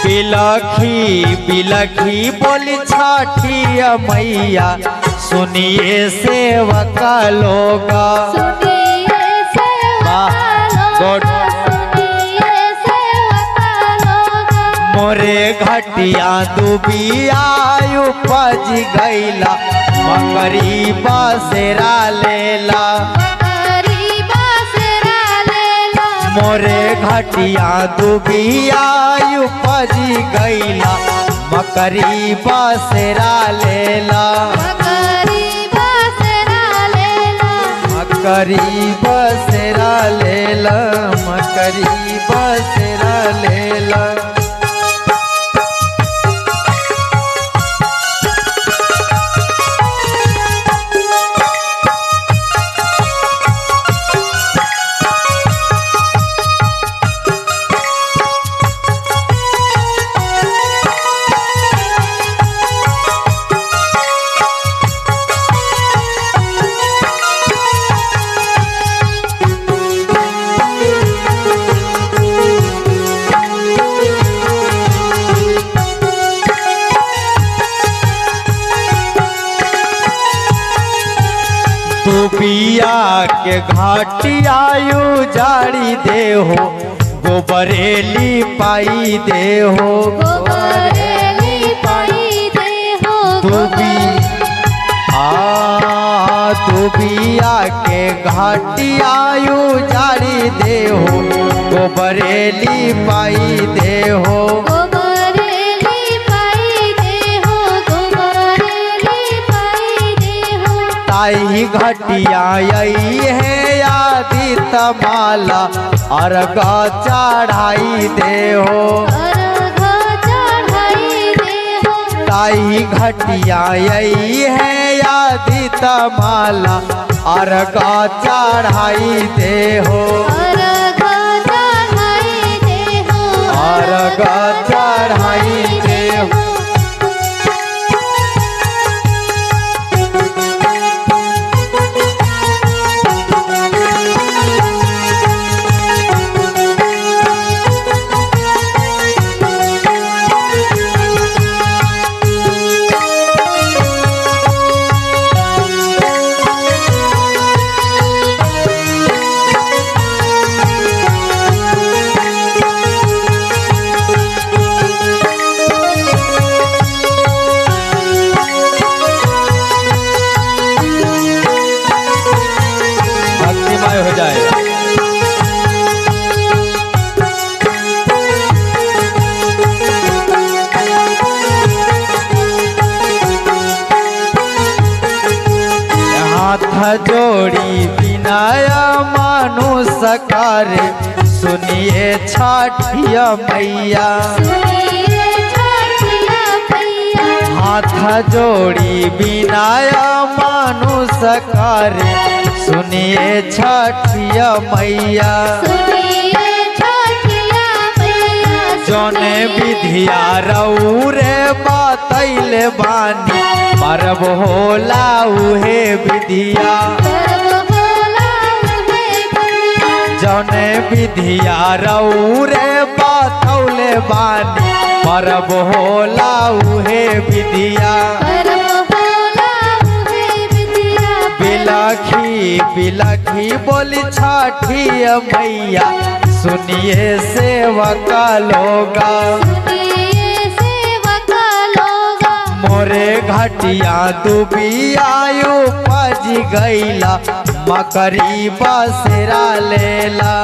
बिलखी बिलखी बोली छठी मैया सुनिए सेवक लोग। मोरे घटिया दुबिया उपज गईला मकरी बसेरा लेला। मोरे घटिया दुबिया उपज गईला मकरी बसेरा लेला। मकरी बसेरा लेला मकरी बसेरा लेला। दुबिया के घाटियायु जाड़ी दे हो गोबरेली पाई दे हो। दुबिया के घाटियायु जाड़ी दे हो गोबरेली पाई दे हो। ताई घटिया यही है यादी तमाला अर्घ चढ़ाई दे हो। ताई घटिया यही है यादी तमाला अर्घ चढ़ाई दे हो। अर्घ चढ़ाई दे हो। हो जाए हाथ जोड़ी बिनाय मानुष करे सुनिए छठिया मैया। हाथ जोड़ी बिनाय मानुष करे सुनिए छठिया मैया। जौने विधिया रौरे बतैले बानी परब होला उहे विधिया। जौने विधिया रौरे बतौले बानी परब होला उहे विधिया। बिलखी बिलखी बोली छठी मैया सुनिए सेवक लोग। मोरे घटिया दुबिया उपज गईला मकरी बसेरा लेला।